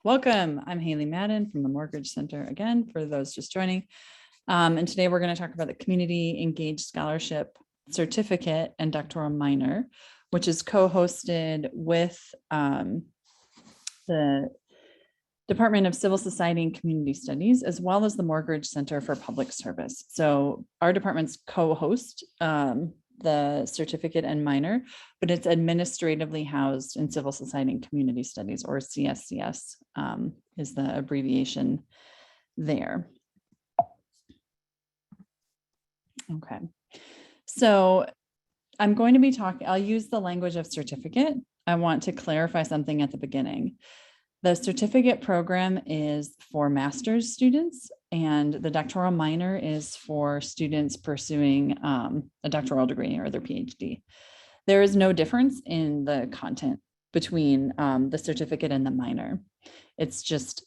Welcome. I'm Haley Madden from the Mortgage Center again, for those just joining. And today we're going to talk about the Community Engaged Scholarship Certificate and Doctoral Minor, which is co-hosted with the Department of Civil Society and Community Studies, as well as the Mortgage Center for Public Service. So our departments co-host the certificate and minor, but it's administratively housed in Civil Society and Community Studies, or CSCS is the abbreviation there. Okay, so I'm going to be talking, I'll use the language of certificate. I want to clarify something at the beginning. The certificate program is for master's students, and the doctoral minor is for students pursuing a doctoral degree or their PhD. There is no difference in the content between the certificate and the minor. It's just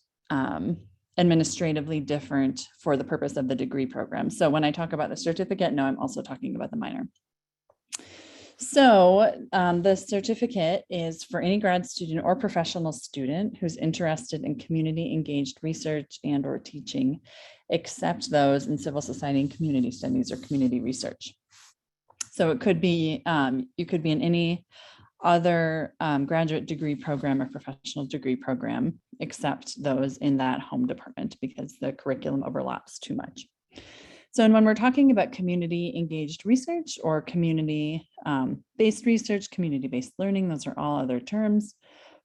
administratively different for the purpose of the degree program. So when I talk about the certificate, no, I'm also talking about the minor. So the certificate is for any grad student or professional student who's interested in community engaged research and or teaching, except those in civil society and community studies or community research. So it could be, you could be in any other graduate degree program or professional degree program, except those in that home department, because the curriculum overlaps too much. So when we're talking about community engaged research or community based research, community-based learning, those are all other terms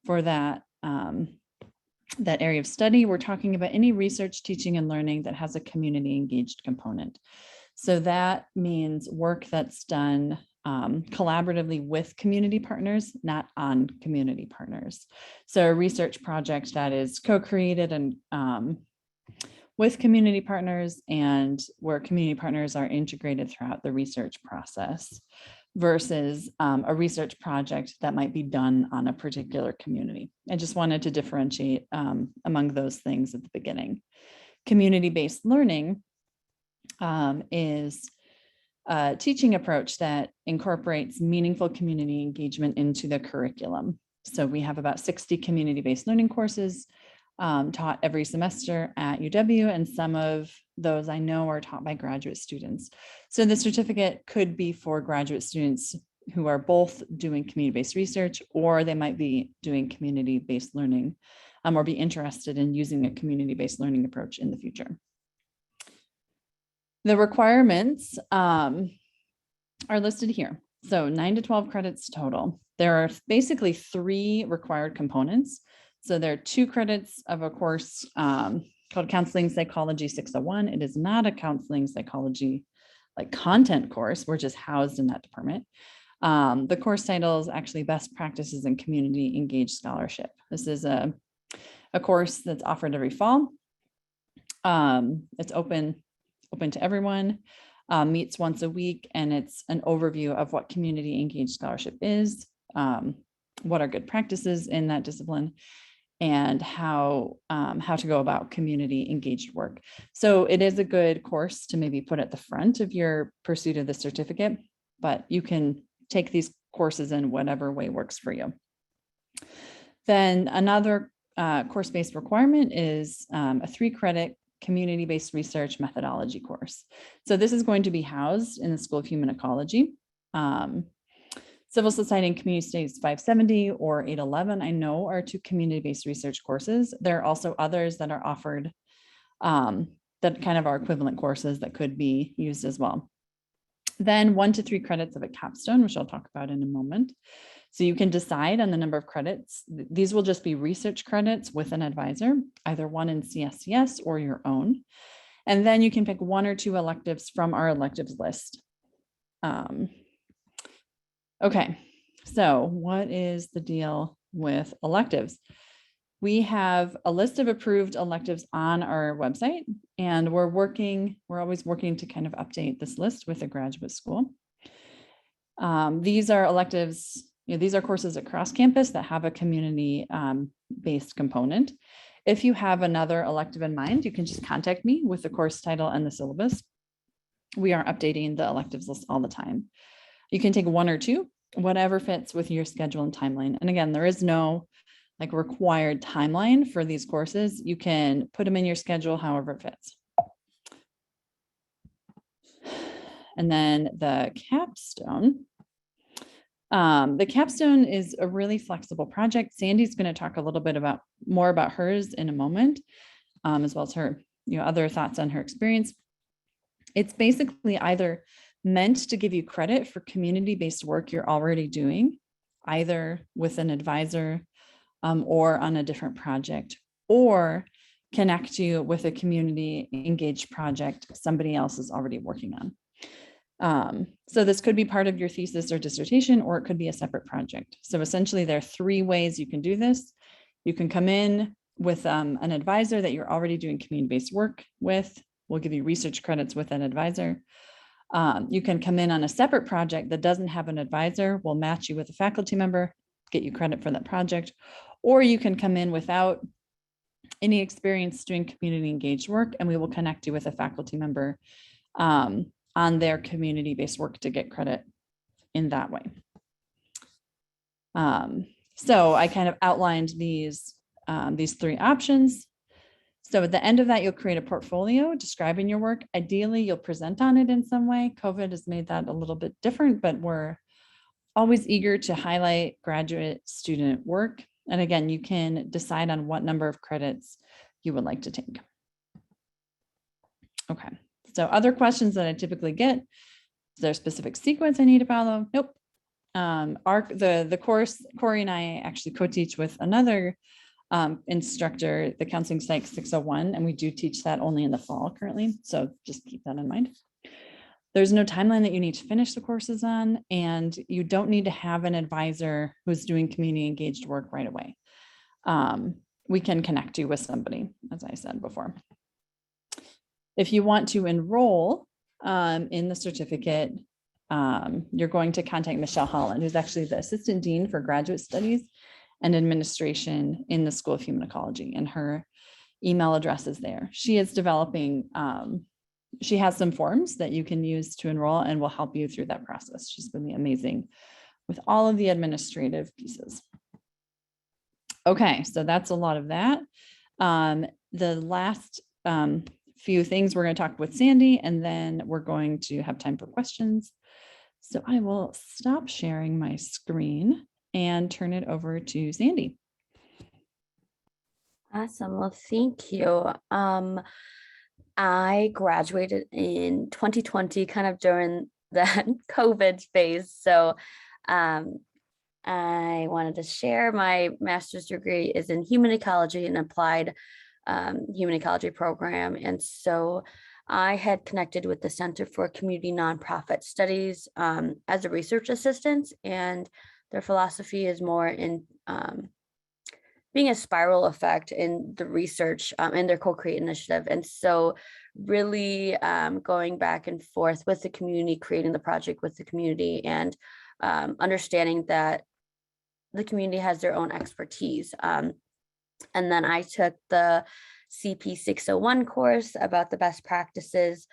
for that, that area of study. We're talking about any research, teaching, and learning that has a community engaged component. So that means work that's done collaboratively with community partners, not on community partners. So a research project that is co-created and with community partners, and where community partners are integrated throughout the research process, versus a research project that might be done on a particular community. I just wanted to differentiate among those things at the beginning. Community-based learning is a teaching approach that incorporates meaningful community engagement into the curriculum. So we have about 60 community-based learning courses taught every semester at UW, and some of those I know are taught by graduate students. So the certificate could be for graduate students who are both doing community-based research, or they might be doing community-based learning or be interested in using a community-based learning approach in the future. The requirements are listed here. So 9 to 12 credits total. There are basically 3 required components. So there are 2 credits of a course called Counseling Psychology 601. It is not a counseling psychology like content course. We're just housed in that department. The course title is actually Best Practices in Community Engaged Scholarship. This is a course that's offered every fall. It's open to everyone, meets once a week, and it's an overview of what community engaged scholarship is, what are good practices in that discipline, and how to go about community engaged work. So it is a good course to maybe put at the front of your pursuit of the certificate, but you can take these courses in whatever way works for you. Then another course-based requirement is a 3-credit community-based research methodology course. So this is going to be housed in the School of Human Ecology. Civil Society and Community Studies 570 or 811, I know, are 2 community-based research courses. There are also others that are offered that kind of are equivalent courses that could be used as well. Then 1 to 3 credits of a capstone, which I'll talk about in a moment. So you can decide on the number of credits. These will just be research credits with an advisor, either one in CSCS or your own. And then you can pick 1 or 2 electives from our electives list. Okay, so what is the deal with electives? We have a list of approved electives on our website, and we're always working to kind of update this list with a graduate school. These are electives, these are courses across campus that have a community based component. If you have another elective in mind, you can just contact me with the course title and the syllabus. We are updating the electives list all the time. You can take 1 or 2, whatever fits with your schedule and timeline. And again, there is no like required timeline for these courses. You can put them in your schedule however it fits. And then the capstone. The capstone is a really flexible project. Sandy's going to talk a little bit more about hers in a moment, as well as her, other thoughts on her experience. It's basically either meant to give you credit for community-based work you're already doing, either with an advisor or on a different project, or connect you with a community engaged project somebody else is already working on. So this could be part of your thesis or dissertation, or it could be a separate project. So essentially there are 3 ways you can do this. You can come in with an advisor that you're already doing community-based work with. We'll give you research credits with an advisor. You can come in on a separate project that doesn't have an advisor. We'll match you with a faculty member, get you credit for that project. Or you can come in without any experience doing community engaged work, and we will connect you with a faculty member on their community-based work to get credit in that way. So I kind of outlined these 3 options. So at the end of that, you'll create a portfolio describing your work. Ideally, you'll present on it in some way. COVID has made that a little bit different, but we're always eager to highlight graduate student work. And again, you can decide on what number of credits you would like to take. Okay, so other questions that I typically get, is there a specific sequence I need to follow? Nope. The course, Corey and I actually co-teach with another instructor, the Counseling Psych 601, and we do teach that only in the fall currently. So just keep that in mind. There's no timeline that you need to finish the courses on, and you don't need to have an advisor who's doing community engaged work right away. We can connect you with somebody, as I said before. If you want to enroll in the certificate, you're going to contact Michelle Holland, who's actually the Assistant Dean for Graduate Studies and Administration in the School of Human Ecology, and her email address is there. She is developing, she has some forms that you can use to enroll and will help you through that process. She's going to be amazing with all of the administrative pieces. Okay, so that's a lot of that. The last few things we're going to talk with Sandy, and then we're going to have time for questions. So I will stop sharing my screen and turn it over to Sandy. Awesome. Well, thank you. I graduated in 2020, kind of during that COVID phase. So I wanted to share my master's degree is in human ecology and applied human ecology program. And so I had connected with the Center for Community Nonprofit Studies as a research assistant, and their philosophy is more in being a spiral effect in the research in their co-create initiative. And so really going back and forth with the community, creating the project with the community, and understanding that the community has their own expertise. And then I took the CP 601 course about the best practices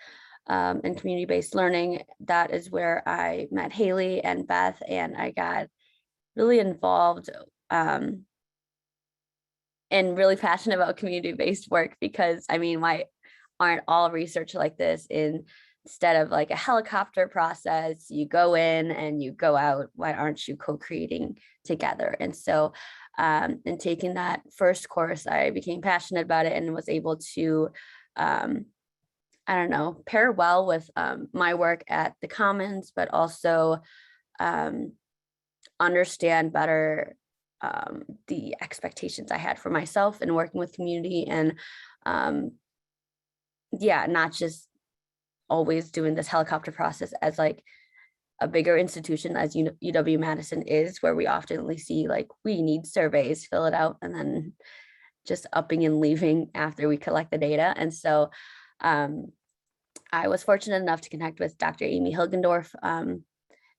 in community-based learning. That is where I met Haley and Beth, and I got really involved and really passionate about community-based work, because I mean, why aren't all research like this? Instead of like a helicopter process, you go in and you go out, why aren't you co-creating together? And so in taking that first course, I became passionate about it and was able to, I don't know, pair well with my work at the Commons, but also understand better the expectations I had for myself in working with community, and yeah, not just always doing this helicopter process as like a bigger institution as UW-Madison is, where we often see like, we need surveys, fill it out, and then just upping and leaving after we collect the data. And so I was fortunate enough to connect with Dr. Amy Hilgendorf,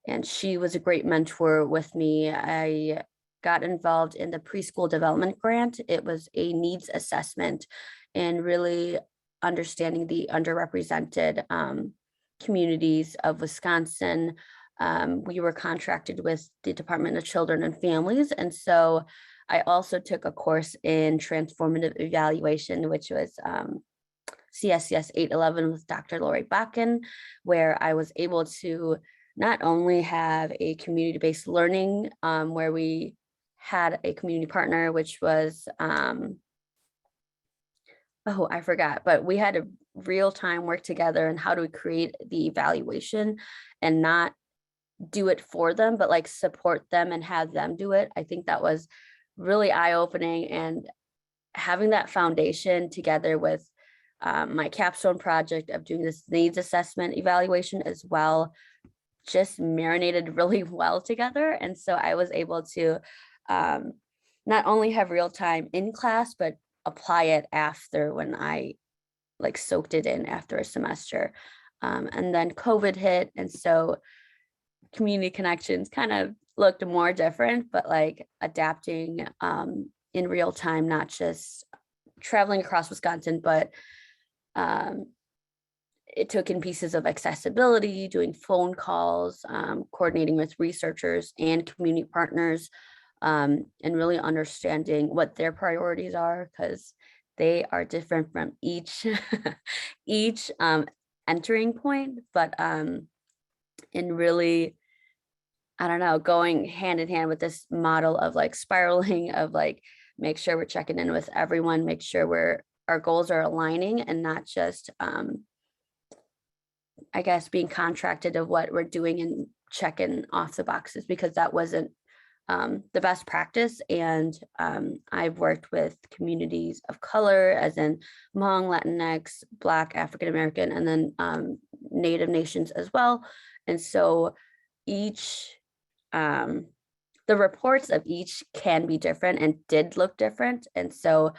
and she was a great mentor with me. I got involved in the preschool development grant. It was a needs assessment and really understanding the underrepresented communities of Wisconsin. We were contracted with the Department of Children and Families. And so I also took a course in transformative evaluation, which was CSCS 811 with Dr. Lori Bakken, where I was able to not only have a community-based learning where we had a community partner, which was, oh, I forgot, but we had a real-time work together and how do we create the evaluation and not do it for them, but like support them and have them do it. I think that was really eye-opening, and having that foundation together with my capstone project of doing this needs assessment evaluation as well, just marinated really well together. And so I was able to not only have real time in class, but apply it after when I like soaked it in after a semester. And then COVID hit. And so community connections kind of looked more different, but like adapting in real time, not just traveling across Wisconsin, but it took in pieces of accessibility, doing phone calls, coordinating with researchers and community partners, and really understanding what their priorities are, because they are different from each each entering point, but in really, I don't know, going hand in hand with this model of like spiraling of like, make sure we're checking in with everyone, make sure our goals are aligning and not just, I guess, being contracted of what we're doing and checking off the boxes, because that wasn't the best practice. And I've worked with communities of color, as in Hmong, Latinx, Black, African American, and then Native nations as well. And so each, the reports of each can be different and did look different. And so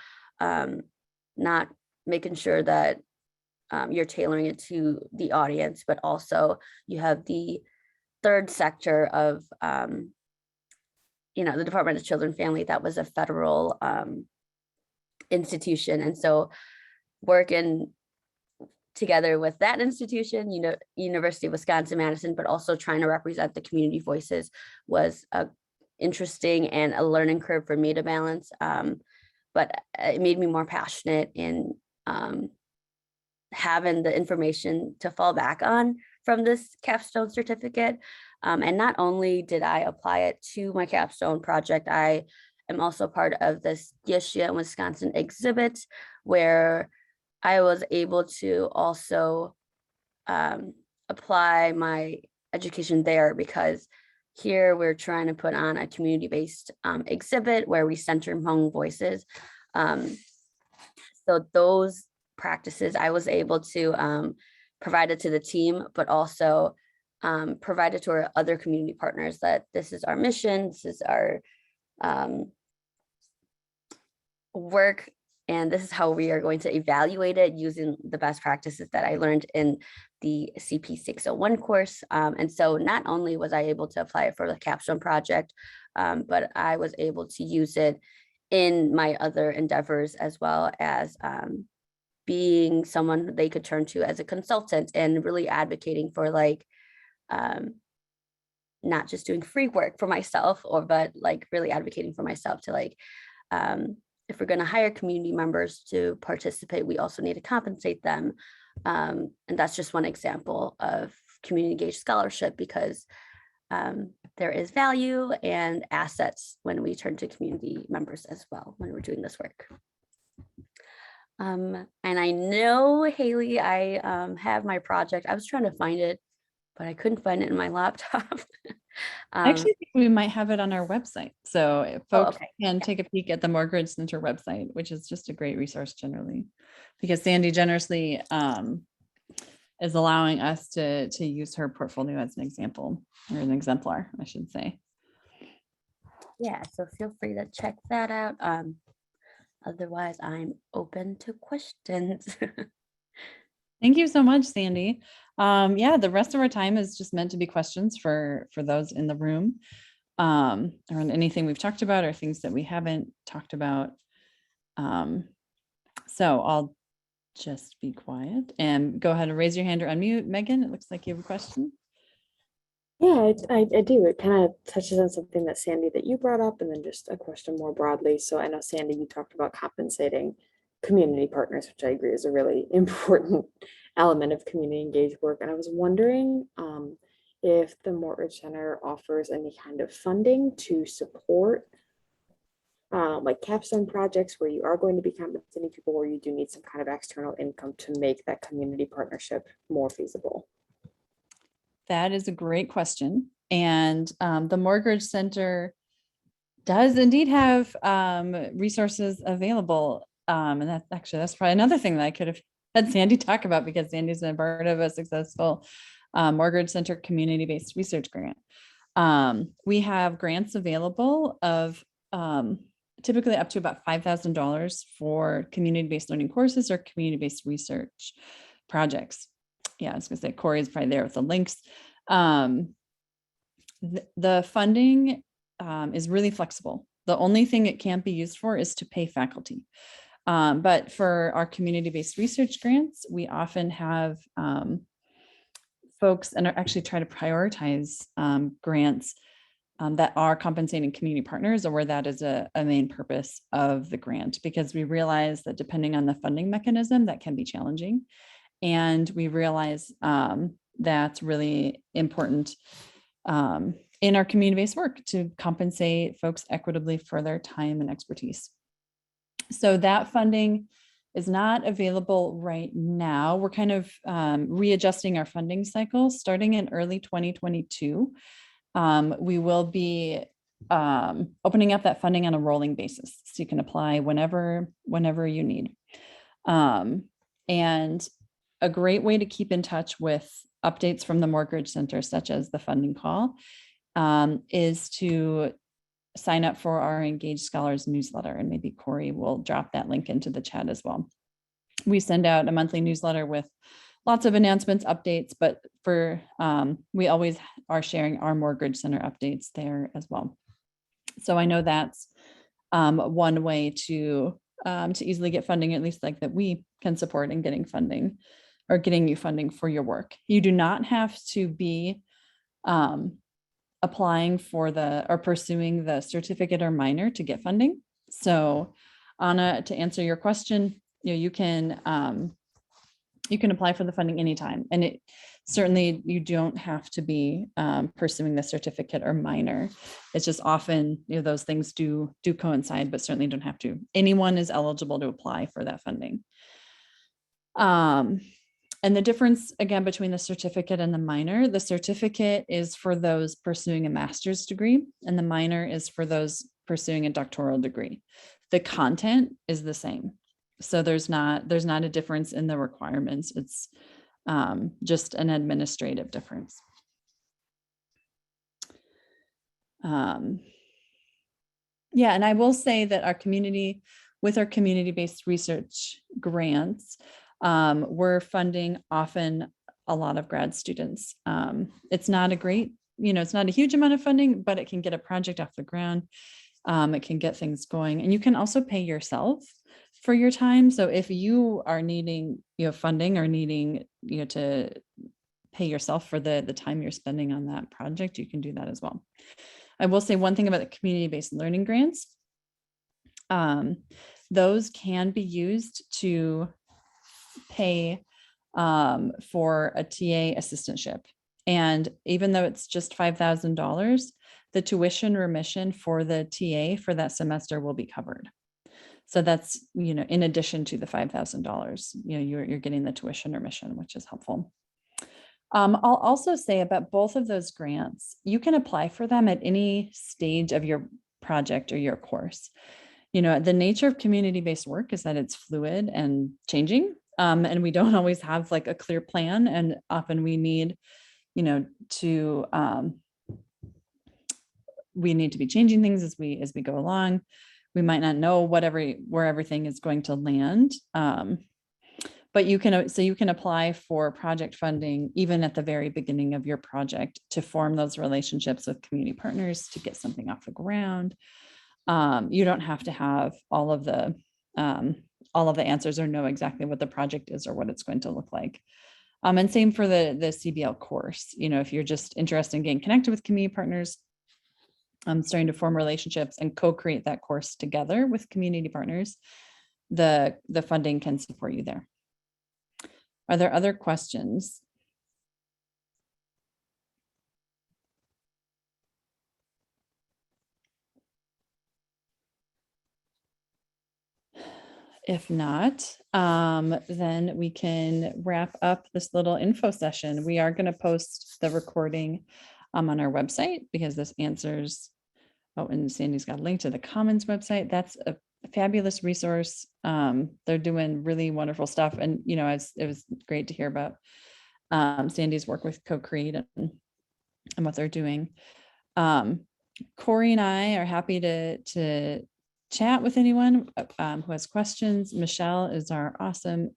not making sure that you're tailoring it to the audience, but also you have the third sector of, the Department of Children and Family. That was a federal institution. And so working together with that institution, University of Wisconsin-Madison, but also trying to represent the community voices was a interesting and a learning curve for me to balance. But it made me more passionate in having the information to fall back on from this capstone certificate. And not only did I apply it to my capstone project, I am also part of this Yeshia in Wisconsin exhibit, where I was able to also apply my education there, because here we're trying to put on a community-based exhibit where we center Hmong voices. So those practices I was able to provide it to the team, but also provide it to our other community partners, that this is our mission, this is our work, and this is how we are going to evaluate it using the best practices that I learned in the CP 601 course. And so not only was I able to apply it for the capstone project, but I was able to use it in my other endeavors, as well as being someone they could turn to as a consultant, and really advocating for like not just doing free work for myself, but like really advocating for myself to like, if we're going to hire community members to participate, we also need to compensate them. And that's just one example of community engaged scholarship, because there is value and assets when we turn to community members as well when we're doing this work. And I know, Haley, I have my project. I was trying to find it, but I couldn't find it in my laptop. I actually think we might have it on our website. So if folks okay. can take a peek at the Morgridge Center website, which is just a great resource generally, because Sandy generously is allowing us to use her portfolio as an example, or an exemplar, I should say. Yeah, so feel free to check that out. Otherwise, I'm open to questions. Thank you so much, Sandy. Yeah, the rest of our time is just meant to be questions for those in the room, around anything we've talked about or things that we haven't talked about. So I'll just be quiet and go ahead and raise your hand or unmute. Megan, it looks like you have a question. Yeah, I do. It kind of touches on something that Sandy that you brought up, and then just a question more broadly. So I know Sandy, you talked about compensating community partners, which I agree is a really important element of community engaged work. And I was wondering if the Mortgage Center offers any kind of funding to support like capstone projects where you are going to be compensating people, where you do need some kind of external income to make that community partnership more feasible. That is a great question. And the Mortgage Center does indeed have resources available. And that's probably another thing that I could have had Sandy talk about, because Sandy's been part of a successful Mortgage Center community-based research grant. We have grants available of typically up to about $5,000 for community-based learning courses or community-based research projects. Yeah, I was gonna say Corey is probably there with the links. The funding is really flexible. The only thing it can't be used for is to pay faculty. But for our community-based research grants, we often have folks and actually try to prioritize grants that are compensating community partners, or where that is a main purpose of the grant, because we realize that depending on the funding mechanism, that can be challenging. And we realize that's really important in our community-based work to compensate folks equitably for their time and expertise. So that funding is not available right now. We're kind of readjusting our funding cycle starting in early 2022. We will be opening up that funding on a rolling basis, so you can apply whenever you need. And a great way to keep in touch with updates from the Mortgage Center, such as the funding call, is to sign up for our Engaged Scholars newsletter. And maybe Corey will drop that link into the chat as well. We send out a monthly newsletter with lots of announcements, updates, but we always are sharing our Mortgage Center updates there as well. So I know that's one way to easily get funding, at least like that we can support in getting funding or getting you funding for your work. You do not have to be applying for or pursuing the certificate or minor to get funding. So Anna, to answer your question, you can apply for the funding anytime. And it certainly, you don't have to be pursuing the certificate or minor. It's just often, those things do coincide, but certainly don't have to. Anyone is eligible to apply for that funding. And the difference, again, between the certificate and the minor, the certificate is for those pursuing a master's degree, and the minor is for those pursuing a doctoral degree. The content is the same. So there's not a difference in the requirements. It's just an administrative difference. Yeah, and I will say that with our community-based research grants, we're funding often a lot of grad students. It's not it's not a huge amount of funding, but it can get a project off the ground. It can get things going, and you can also pay yourself for your time. So if you are needing, funding or needing, to pay yourself for the time you're spending on that project, you can do that as well. I will say one thing about the community-based learning grants. Those can be used to pay for a TA assistantship. And even though it's just $5,000, the tuition remission for the TA for that semester will be covered. So that's, in addition to the $5,000, you're getting the tuition remission, which is helpful. I'll also say about both of those grants, you can apply for them at any stage of your project or your course. The nature of community-based work is that it's fluid and changing. And we don't always have like a clear plan. And often we need, we need to be changing things as we go along. We might not know where everything is going to land. But you can apply for project funding even at the very beginning of your project to form those relationships with community partners to get something off the ground. You don't have to have all of the answers or know exactly what the project is or what it's going to look like. And same for the CBL course. You know, if you're just interested in getting connected with community partners, starting to form relationships and co-create that course together with community partners, the funding can support you there. Are there other questions? If not, then we can wrap up this little info session. We are going to post the recording on our website because this answers. Oh, and Sandy's got a link to the Commons website. That's a fabulous resource. They're doing really wonderful stuff. And, you know, it was great to hear about Sandy's work with Co-Create and what they're doing. Corey and I are happy to chat with anyone who has questions. Michelle is our awesome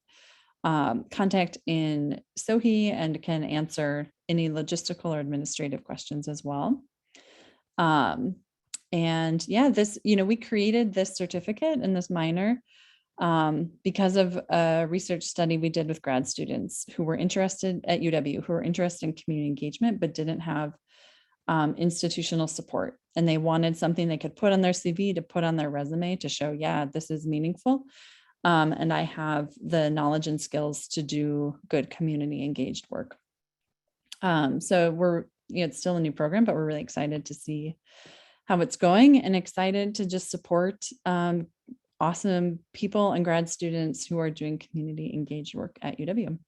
contact in Sohi and can answer any logistical or administrative questions as well. And yeah, this, you know, we created this certificate and this minor because of a research study we did with grad students who were interested at UW, who were interested in community engagement, but didn't have institutional support. And they wanted something they could put on their CV, to put on their resume, to show, yeah, this is meaningful. And I have the knowledge and skills to do good community engaged work. So we're, you know, it's still a new program, but we're really excited to see how it's going and excited to just support awesome people and grad students who are doing community engaged work at UW.